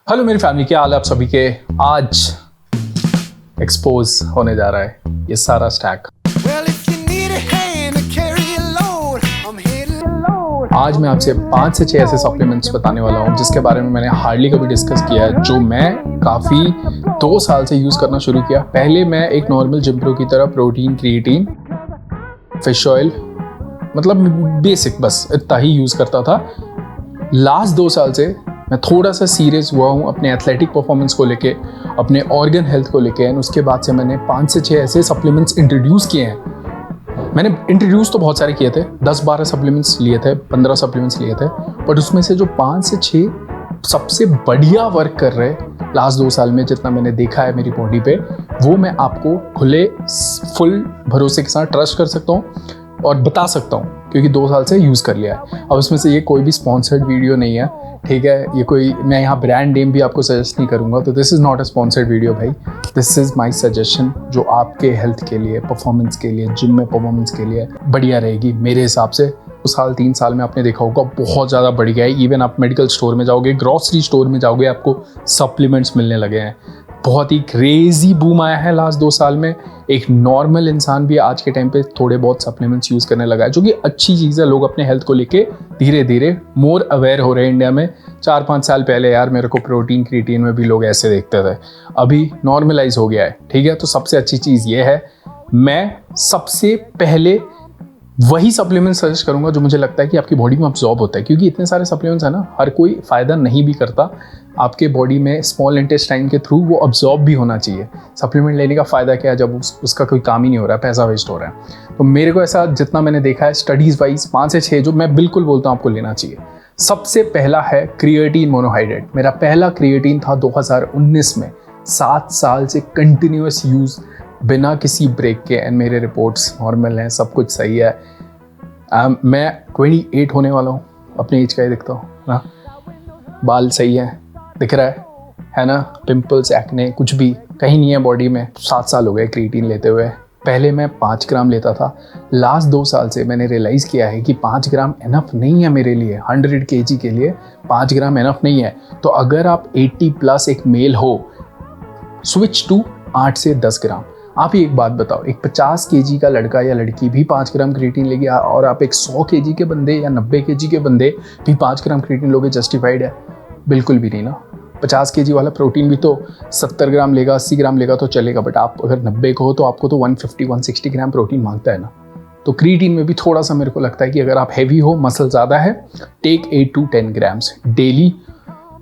Hello मेरी family, क्या हाल है आप सभी के। आज एक्सपोज होने जा रहा है ये सारा स्टैक। आज मैं आपसे 5 से 6 ऐसे सप्लीमेंट्स बताने वाला हूँ जिसके बारे में मैंने हार्डली कभी डिस्कस किया है, जो मैं काफ़ी 2 साल से यूज़ करना शुरू किया। पहले मैं एक नॉर्मल जिम प्रो की तरह प्रोटीन, क्रिएटिन, फिश ऑयल, मतलब बेसिक बस इतना ही यूज़ करता था। लास्ट 2 साल से मैं थोड़ा सा सीरियस हुआ हूँ अपने एथलेटिक परफॉर्मेंस को लेके, अपने ऑर्गन हेल्थ को लेके, एंड उसके बाद से मैंने 5 से 6 ऐसे सप्लीमेंट्स इंट्रोड्यूस किए हैं। मैंने इंट्रोड्यूस तो बहुत सारे किए थे, 10-12 सप्लीमेंट्स लिए थे, 15 सप्लीमेंट्स लिए थे, बट उसमें से जो 5 से 6 सबसे बढ़िया वर्क कर रहे लास्ट 2 साल में, जितना मैंने देखा है मेरी बॉडी पे, वो मैं आपको खुले फुल भरोसे के साथ ट्रस्ट कर सकता हूँ और बता सकता हूँ, क्योंकि 2 साल से यूज़ कर लिया है। अब इसमें से ये कोई भी स्पॉन्सर्ड वीडियो नहीं है, ठीक है। ये कोई, मैं यहाँ ब्रांड नेम भी आपको सजेस्ट नहीं करूँगा, तो this is not a sponsored video भाई, दिस इज़ माय सजेशन जो आपके हेल्थ के लिए, परफॉर्मेंस के लिए, जिम में परफॉर्मेंस के लिए बढ़िया रहेगी मेरे हिसाब से। 2 साल 3 साल में आपने देखा होगा बहुत ज़्यादा बढ़ गया है। इवन आप मेडिकल स्टोर में जाओगे, ग्रॉसरी स्टोर में जाओगे, आपको सप्लीमेंट्स मिलने लगे हैं। बहुत ही क्रेजी बूम आया है लास्ट 2 साल में। एक नॉर्मल इंसान भी आज के टाइम पे थोड़े बहुत सप्लीमेंट्स यूज़ करने लगा है, जो कि अच्छी चीज़ है। लोग अपने हेल्थ को लेके धीरे धीरे मोर अवेयर हो रहे हैं। इंडिया में 4-5 साल पहले यार मेरे को प्रोटीन, क्रिएटिन में भी लोग ऐसे देखते थे, अभी नॉर्मलाइज हो गया है, ठीक है। तो सबसे अच्छी चीज़ ये है, मैं सबसे पहले वही सप्लीमेंट सजेस्ट करूंगा जो मुझे लगता है कि आपकी बॉडी में अब्जॉर्ब होता है, क्योंकि इतने सारे सप्लीमेंट्स है ना, हर कोई फ़ायदा नहीं भी करता। आपके बॉडी में स्मॉल इंटेस्टाइन के थ्रू वो अब्जॉर्ब भी होना चाहिए। सप्लीमेंट लेने का फ़ायदा क्या है जब उसका कोई काम ही नहीं हो रहा है, पैसा वेस्ट हो रहा है। तो मेरे को ऐसा जितना मैंने देखा है स्टडीज़ वाइज 5 से 6 जो मैं बिल्कुल बोलता हूँ आपको लेना चाहिए। सबसे पहला है क्रिएटिन मोनोहाइड्रेट। मेरा पहला क्रिएटिन था 2019 में, 7 साल से कंटिन्यूस यूज़ बिना किसी ब्रेक के, एंड मेरे रिपोर्ट्स नॉर्मल हैं, सब कुछ सही है। मैं 28 होने वाला हूँ, अपनी एज का ही दिखता हूँ ना, बाल सही है, दिख रहा है ना, पिंपल्स, एक्ने कुछ भी कहीं नहीं है बॉडी में। 7 साल हो गए क्रिएटिन लेते हुए। पहले मैं 5 ग्राम लेता था, लास्ट 2 साल से मैंने रियलाइज़ किया है कि 5 ग्राम इनफ नहीं है मेरे लिए। 100 kg के लिए 5 ग्राम इनफ नहीं है। तो अगर आप 80+ एक मेल हो, स्विच टू 8 से 10 ग्राम। आप ही एक बात बताओ, एक 50 kg का लड़का या लड़की भी 5 ग्राम क्रिएटिन लेगी, और आप एक 100 kg के बंदे या 90 kg के बंदे भी 5 ग्राम क्रिएटिन लोगे, जस्टिफाइड है? बिल्कुल भी नहीं ना। 50 kg वाला प्रोटीन भी तो 70 ग्राम लेगा, 80 ग्राम लेगा तो चलेगा, बट आप अगर 90 को हो तो आपको तो 150-160 ग्राम प्रोटीन मांगता है ना। तो क्रिएटिन में भी थोड़ा सा मेरे को लगता है कि अगर आप हैवी हो, मसल ज़्यादा है, टेक 8 to 10 ग्राम्स डेली।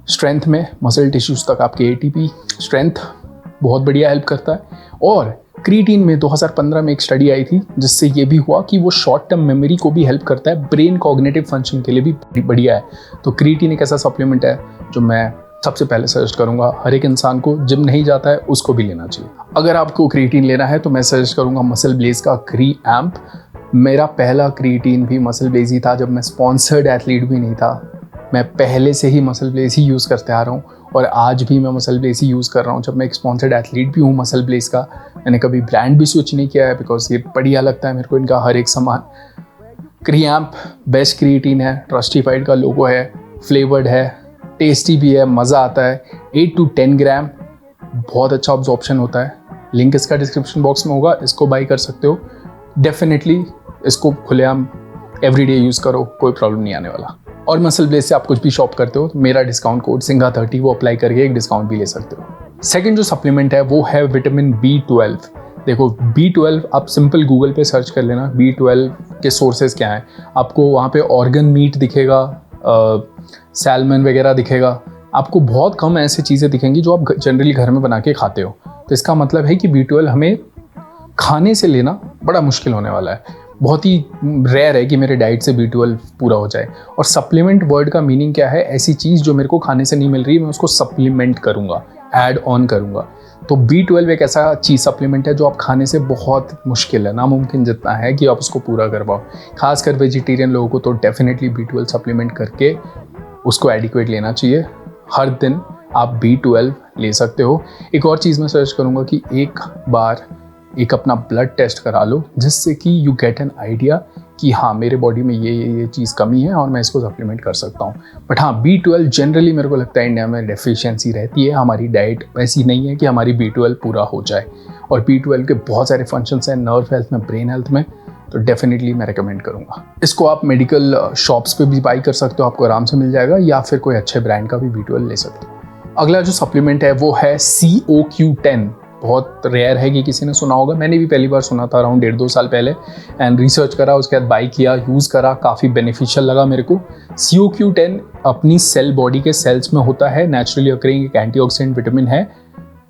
स्ट्रेंथ में, मसल टिश्यूज़ तक आपके ATP स्ट्रेंथ बहुत बढ़िया हेल्प करता है। और क्रिएटिन में 2015 में एक स्टडी आई थी जिससे ये भी हुआ कि वो शॉर्ट टर्म मेमोरी को भी हेल्प करता है, ब्रेन कॉग्निटिव फंक्शन के लिए भी बढ़िया है। तो क्रिएटिन एक ऐसा सप्लीमेंट है जो मैं सबसे पहले सजेस्ट करूंगा हर एक इंसान को, जिम नहीं जाता है उसको भी लेना चाहिए। अगर आपको क्रिएटिन लेना है तो मैं सजेस्ट करूंगा मसल ब्लेज का क्री एम्प। मेरा पहला क्रिएटिन भी मसल ब्लेज ही था, जब मैं स्पॉन्सर्ड एथलीट भी नहीं था। मैं पहले से ही मसल ब्लेज ही यूज़ करते आ रहा हूँ, और आज भी मैं मसल ब्लेज ही यूज़ कर रहा हूँ। जब मैं एक स्पॉन्सर्ड एथलीट भी हूँ मसल ब्लेज का, मैंने कभी ब्रांड भी स्विच नहीं किया है, बिकॉज ये बढ़िया लगता है मेरे को इनका हर एक सामान। क्रिएम्प बेस्ट क्रिएटिन है, ट्रस्टिफाइड का लोगो है, फ्लेवर्ड है, टेस्टी भी है, मज़ा आता है। 8 to 10 ग्राम, बहुत अच्छा ऑब्जॉर्प्शन होता है। लिंक इसका डिस्क्रिप्शन बॉक्स में होगा, इसको बाई कर सकते हो। डेफिनेटली इसको खुलेआम एवरीडे यूज़ करो, कोई प्रॉब्लम नहीं आने वाला। और मसल ब्लेज से आप कुछ भी शॉप करते हो तो मेरा डिस्काउंट कोड सिंघा30 वो अप्लाई करके एक डिस्काउंट भी ले सकते हो। सेकंड जो सप्लीमेंट है वो है विटामिन B12। देखो B12 आप सिंपल गूगल पे सर्च कर लेना, B12 के सोर्सेज क्या हैं, आपको वहाँ पे ऑर्गन मीट दिखेगा, सैल्मन वगैरह दिखेगा। आपको बहुत कम ऐसी चीज़ें दिखेंगी जो आप जनरली घर में बना के खाते हो। तो इसका मतलब है कि B12 हमें खाने से लेना बड़ा मुश्किल होने वाला है। बहुत ही रेयर है कि मेरे डाइट से B12 पूरा हो जाए। और सप्लीमेंट वर्ड का मीनिंग क्या है? ऐसी चीज़ जो मेरे को खाने से नहीं मिल रही, मैं उसको सप्लीमेंट करूँगा, ऐड ऑन करूँगा। तो B12 एक ऐसा चीज़ सप्लीमेंट है जो आप खाने से बहुत मुश्किल है, नामुमकिन जितना है कि आप उसको पूरा कर पाओ। खासकर वेजिटेरियन लोगों को तो डेफिनेटली B12 सप्लीमेंट करके उसको एडिक्वेट लेना चाहिए। हर दिन आप B12 ले सकते हो। एक और चीज़ मैं सजेस्ट करूँगा कि एक बार एक अपना ब्लड टेस्ट करा लो, जिससे कि यू गेट एन आइडिया कि हाँ मेरे बॉडी में ये चीज़ कमी है और मैं इसको सप्लीमेंट कर सकता हूँ। बट हाँ, B12 जनरली मेरे को लगता है इंडिया में डेफिशिएंसी रहती है। हमारी डाइट वैसी नहीं है कि हमारी B12 पूरा हो जाए, और B12 के बहुत सारे फंक्शंस हैं नर्व हेल्थ में, ब्रेन हेल्थ में, तो डेफिनेटली मैं रिकमेंड करूँगा। इसको आप मेडिकल शॉप्स पे भी बाई कर सकते हो, आपको आराम से मिल जाएगा, या फिर कोई अच्छे ब्रांड का भी B12 ले सकते हो। अगला जो सप्लीमेंट है वो है COQ10। बहुत रेयर है कि किसी ने सुना होगा, मैंने भी पहली बार सुना था अराउंड 1.5-2 साल पहले, एंड रिसर्च करा, उसके बाद बाई किया, यूज़ करा, काफ़ी बेनिफिशियल लगा मेरे को। COQ10 अपनी सेल, बॉडी के सेल्स में होता है, नेचुरली अकरिंग एक एंटीऑक्सीडेंट विटामिन है।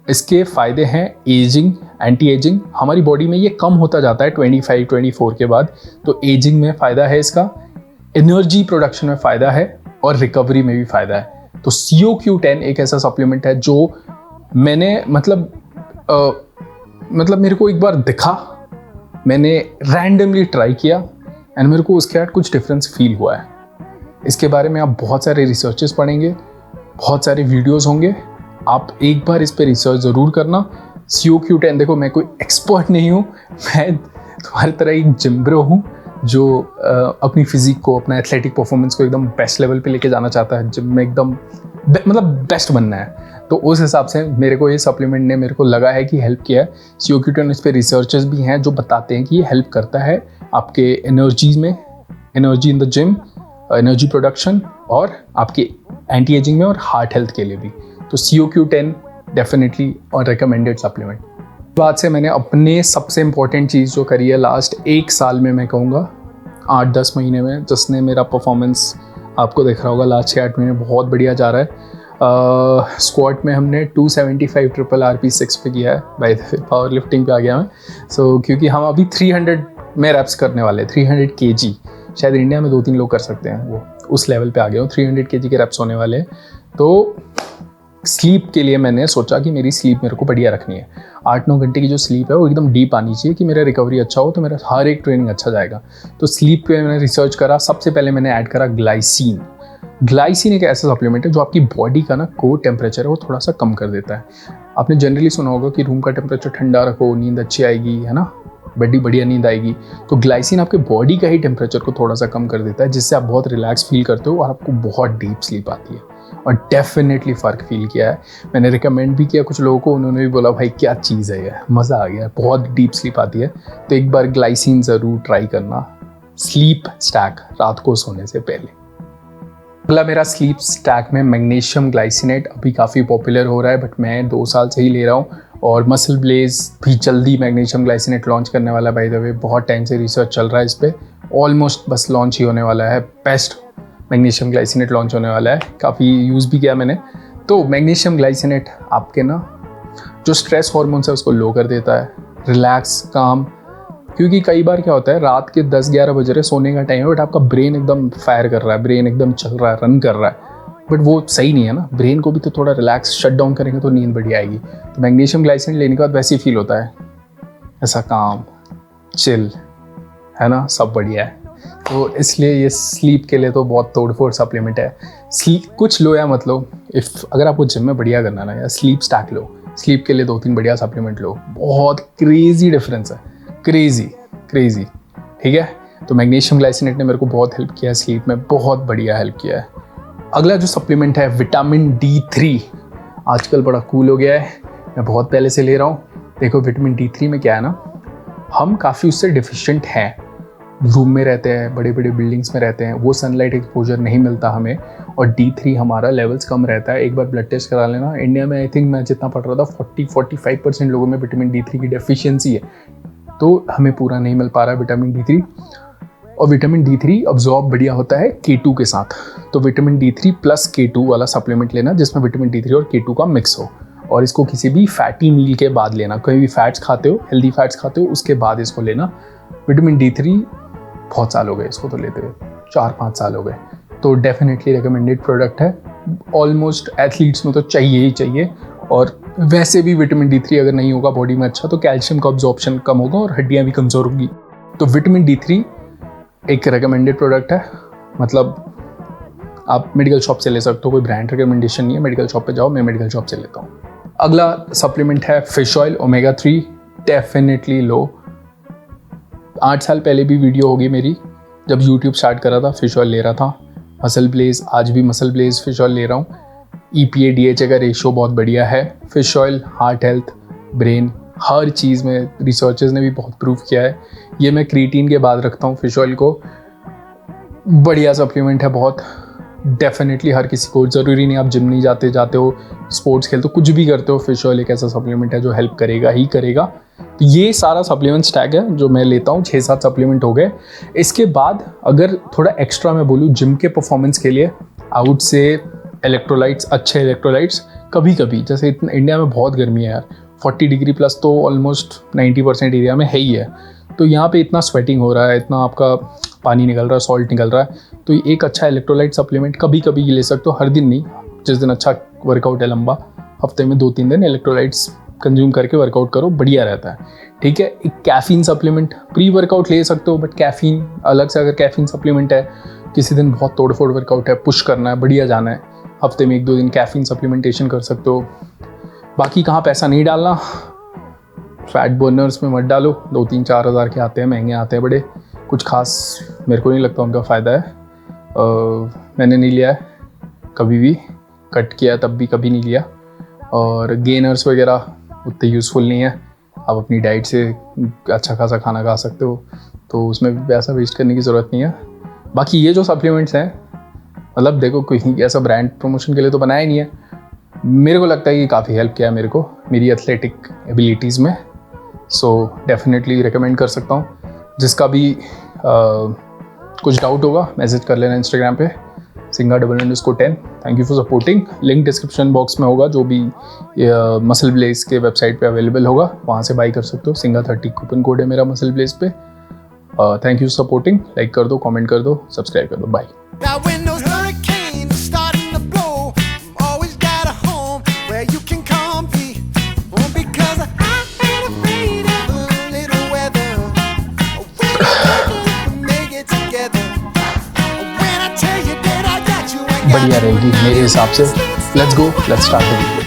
इसके फ़ायदे हैं एजिंग, एंटी एजिंग। हमारी बॉडी में ये कम होता जाता है 25-24 के बाद, तो एजिंग में फ़ायदा है इसका, एनर्जी प्रोडक्शन में फ़ायदा है, और रिकवरी में भी फ़ायदा है। तो COQ10 एक ऐसा सप्लीमेंट है जो मैंने मतलब मेरे को एक बार दिखा, मैंने रैंडमली ट्राई किया, एंड मेरे को उसके बाद कुछ डिफरेंस फील हुआ है। इसके बारे में आप बहुत सारे रिसर्चेस पढ़ेंगे, बहुत सारे वीडियोस होंगे, आप एक बार इस पे रिसर्च ज़रूर करना। COQ10, देखो मैं कोई एक्सपर्ट नहीं हूँ, मैं तुम्हारी तरह एक जिम ब्रो हूँ जो अपनी फिजिक को, अपना एथलेटिक परफॉर्मेंस को एकदम बेस्ट लेवल पे लेके जाना चाहता है, जिम में एकदम मतलब बेस्ट बनना है। तो उस हिसाब से मेरे को ये सप्लीमेंट ने मेरे को लगा है कि हेल्प किया है। COQ10 इस पे रिसर्चेस भी हैं जो बताते हैं कि ये हेल्प करता है आपके एनर्जीज में, energy in the gym, energy production, और आपके एंटी एजिंग में, और हार्ट हेल्थ के लिए भी। तो COQ10 डेफिनेटली और रिकमेंडेड सप्लीमेंट। बाद से मैंने अपने सबसे इम्पॉर्टेंट चीज़ जो करी है लास्ट 1 साल में, मैं कहूँगा 8-10 महीने में, जिसने मेरा परफॉर्मेंस आपको दिख रहा होगा लास्ट 6-8 महीने बहुत बढ़िया जा रहा है। स्क्वाट में हमने 275 ट्रिपल RP6 पे किया है, बाय पावर लिफ्टिंग पे आ गया मैं। सो क्योंकि हम अभी 300 में रैप्स करने वाले हैं, 300 kg, शायद इंडिया में 2-3 लोग कर सकते हैं, वो उस लेवल पे आ गया हूँ। 300 kg के रैप्स होने वाले हैं। तो स्लीप के लिए मैंने सोचा कि मेरी स्लीप मेरे को बढ़िया रखनी है। 8-9 घंटे की जो स्लीप है वो एकदम डीप आनी चाहिए कि मेरा रिकवरी अच्छा हो, तो मेरा हर एक ट्रेनिंग अच्छा जाएगा। तो स्लीप पे मैंने रिसर्च करा। सबसे पहले मैंने ऐड करा ग्लाइसिन। ग्लाइसिन एक ऐसा सप्लीमेंट है जो आपकी बॉडी का ना कोर टेम्परेचर है वो थोड़ा सा कम कर देता है। आपने जनरली सुना होगा कि रूम का टेम्परेचर ठंडा रखो, नींद अच्छी आएगी, है ना, बढ़िया नींद आएगी। तो ग्लाइसिन आपके बॉडी का ही टेम्परेचर को थोड़ा सा कम कर देता है, जिससे आप बहुत रिलैक्स फील करते हो और आपको बहुत डीप स्लीप आती है, और डेफिनेटली फ़र्क फील किया है। मैंने रिकमेंड भी किया कुछ लोगों को, उन्होंने भी बोला भाई क्या चीज़ है ये, मज़ा आ गया, बहुत डीप स्लीप आती है। तो एक बार ग्लाइसिन ज़रूर ट्राई करना, स्लीप स्टैक, रात को सोने से पहले। अगला मेरा स्लीप स्टैक में मैग्नीशियम ग्लाइसिनेट अभी काफ़ी पॉपुलर हो रहा है, बट मैं 2 साल से ही ले रहा हूँ, और मसल ब्लेज भी जल्दी मैग्नीशियम ग्लाइसिनेट लॉन्च करने वाला है। बाय द वे बहुत टाइम से रिसर्च चल रहा है इस पर, ऑलमोस्ट बस लॉन्च ही होने वाला है। बेस्ट मैग्नीशियम ग्लाइसिनेट लॉन्च होने वाला है, काफ़ी यूज़ भी किया मैंने। तो मैग्नीशियम ग्लाइसिनेट आपके ना जो स्ट्रेस हॉर्मोन्स है उसको लो कर देता है, रिलैक्स, काम। क्योंकि कई बार क्या होता है, रात के 10-11 बज रहे, सोने का टाइम है, बट आपका ब्रेन एकदम फायर कर रहा है, ब्रेन एकदम चल रहा है, रन कर रहा है, बट वो सही नहीं है ना। ब्रेन को भी तो थोड़ा रिलैक्स, शट डाउन करेंगे तो नींद बढ़िया आएगी। तो मैग्नीशियम ग्लाइसिनेट लेने के बाद वैसे ही फील होता है, ऐसा काम, चिल, है ना, सब बढ़िया है। तो इसलिए ये स्लीप के लिए तो बहुत तोड़फोड़ सप्लीमेंट है। स्लीप कुछ लो या मत लो, अगर आपको जिम में बढ़िया करना ना, या स्लीप स्टैक लो, स्लीप के लिए 2-3 बढ़िया सप्लीमेंट लो, बहुत क्रेजी डिफरेंस है, क्रेजी, ठीक है। तो मैग्नीशियम ग्लाइसिनेट ने मेरे को बहुत हेल्प किया है स्लीप में, बहुत बढ़िया हेल्प किया है। अगला जो सप्लीमेंट है विटामिन D3, आजकल बड़ा कूल हो गया है, मैं बहुत पहले से ले रहा हूँ। देखो विटामिन D3 में क्या है ना, हम काफ़ी उससे डिफिशिएंट हैं, रूम में रहते हैं, बड़े बड़े बिल्डिंग्स में रहते हैं, वो सनलाइट एक्सपोजर नहीं मिलता हमें, और D3 हमारा लेवल्स कम रहता है। एक बार ब्लड टेस्ट करा लेना। इंडिया में आई थिंक मैं जितना पढ़ रहा था 40-45% लोगों में विटामिन D3 की डेफिशिएंसी है, तो हमें पूरा नहीं मिल पा रहा है विटामिन D3। और विटामिन D3 अब्जॉर्ब बढ़िया होता है K2 के साथ, तो विटामिन D3 प्लस K2 वाला सप्लीमेंट लेना, जिसमें विटामिन D3 और K2 का मिक्स हो, और इसको किसी भी फैटी मील के बाद लेना। कोई भी फैट्स खाते हो, हेल्दी फैट्स खाते हो, उसके बाद इसको लेना। विटामिन D3 बहुत साल हो गए इसको तो लेते हुए, 4-5 साल हो गए, तो डेफिनेटली रिकमेंडेड प्रोडक्ट है। ऑलमोस्ट एथलीट्स में तो चाहिए ही चाहिए, और वैसे भी विटामिन D3 अगर नहीं होगा बॉडी में अच्छा, तो कैल्शियम का अब्जॉर्प्शन कम होगा और हड्डियाँ भी कमज़ोर होंगी। तो विटामिन D3 एक रिकमेंडेड प्रोडक्ट है, मतलब आप मेडिकल शॉप से ले सकते हो, कोई ब्रांड रिकमेंडेशन नहीं है, मेडिकल शॉप पे जाओ, मैं मेडिकल शॉप से लेता हूँ। अगला सप्लीमेंट है फिश ऑयल ओमेगा 3। डेफिनेटली लो। 8 साल पहले भी वीडियो होगी मेरी, जब यूट्यूब स्टार्ट करा था फिश ऑयल ले रहा था, मसल ब्लेज, आज भी मसल ब्लेज फिश ऑयल ले रहा हूँ। EPA DHA का रेशियो बहुत बढ़िया है। Fish oil heart health, brain, हर चीज़ में रिसर्चर्स ने भी बहुत प्रूव किया है। ये मैं क्रिएटिन के बाद रखता हूँ फिश ऑयल को। बढ़िया सप्लीमेंट है बहुत। डेफिनेटली हर किसी को, ज़रूरी नहीं आप जिम नहीं जाते हो, स्पोर्ट्स खेलते हो, कुछ भी करते हो, फिश ऑयल एक ऐसा सप्लीमेंट है जो हेल्प करेगा ही करेगा। तो ये सारा सप्लीमेंट स्टैक है जो मैं लेता हूँ। 6-7 सप्लीमेंट हो गए। इसके बाद अगर थोड़ा एक्स्ट्रा मैं बोलूँ जिम के परफॉर्मेंस के लिए, आई वुड से इलेक्ट्रोलाइट्स, अच्छे इलेक्ट्रोलाइट्स। कभी कभी जैसे इतना इंडिया में बहुत गर्मी है यार, 40 डिग्री प्लस तो ऑलमोस्ट 90% एरिया में है ही है। तो यहाँ पे इतना स्वेटिंग हो रहा है, इतना आपका पानी निकल रहा है, सॉल्ट निकल रहा है, तो एक अच्छा इलेक्ट्रोलाइट सप्लीमेंट कभी कभी ले सकते हो, हर दिन नहीं। जिस दिन अच्छा वर्कआउट है लंबा, हफ्ते में 2-3 दिन इलेक्ट्रोलाइट्स कंज्यूम करके वर्कआउट करो, बढ़िया रहता है। ठीक है, एक कैफीन सप्लीमेंट, प्री वर्कआउट ले सकते हो, बट कैफीन अलग से, अगर कैफीन सप्लीमेंट है, किसी दिन बहुत तोड़फोड़ वर्कआउट है, पुश करना है, बढ़िया जाना है, हफ्ते में 1-2 दिन कैफीन सप्लीमेंटेशन कर सकते हो। बाकी कहाँ पैसा नहीं डालना, फैट बर्नर्स में मत डालो, 2-3-4 हज़ार के आते हैं, महंगे आते हैं बड़े, कुछ खास मेरे को नहीं लगता उनका फ़ायदा है। मैंने नहीं लिया है कभी भी, कट किया तब भी कभी नहीं लिया। और गेनर्स वगैरह उतने यूज़फुल नहीं है, आप अपनी डाइट से अच्छा खासा खाना खा सकते हो, तो उसमें भी पैसा वेस्ट करने की ज़रूरत नहीं है। बाकी ये जो सप्लीमेंट्स हैं, मतलब देखो कोई ऐसा ब्रांड प्रमोशन के लिए तो बनाया नहीं है, मेरे को लगता है कि काफ़ी हेल्प किया है मेरे को मेरी एथलेटिक एबिलिटीज़ में। सो डेफिनेटली रिकमेंड कर सकता हूँ। जिसका भी कुछ डाउट होगा मैसेज कर लेना इंस्टाग्राम पे singa_10। Thank you for supporting. Link description box में होगा, जो भी मसल ब्लेज के वेबसाइट पे अवेलेबल होगा, वहाँ से बाई कर सकते हो। singa30 कूपन कोड है मेरा मसल ब्लेज पे। Thank you supporting. लाइक कर दो, कमेंट कर दो, सब्सक्राइब कर दो। बाय। बढ़िया रहेगी मेरे हिसाब से। Let's go, let's start the video.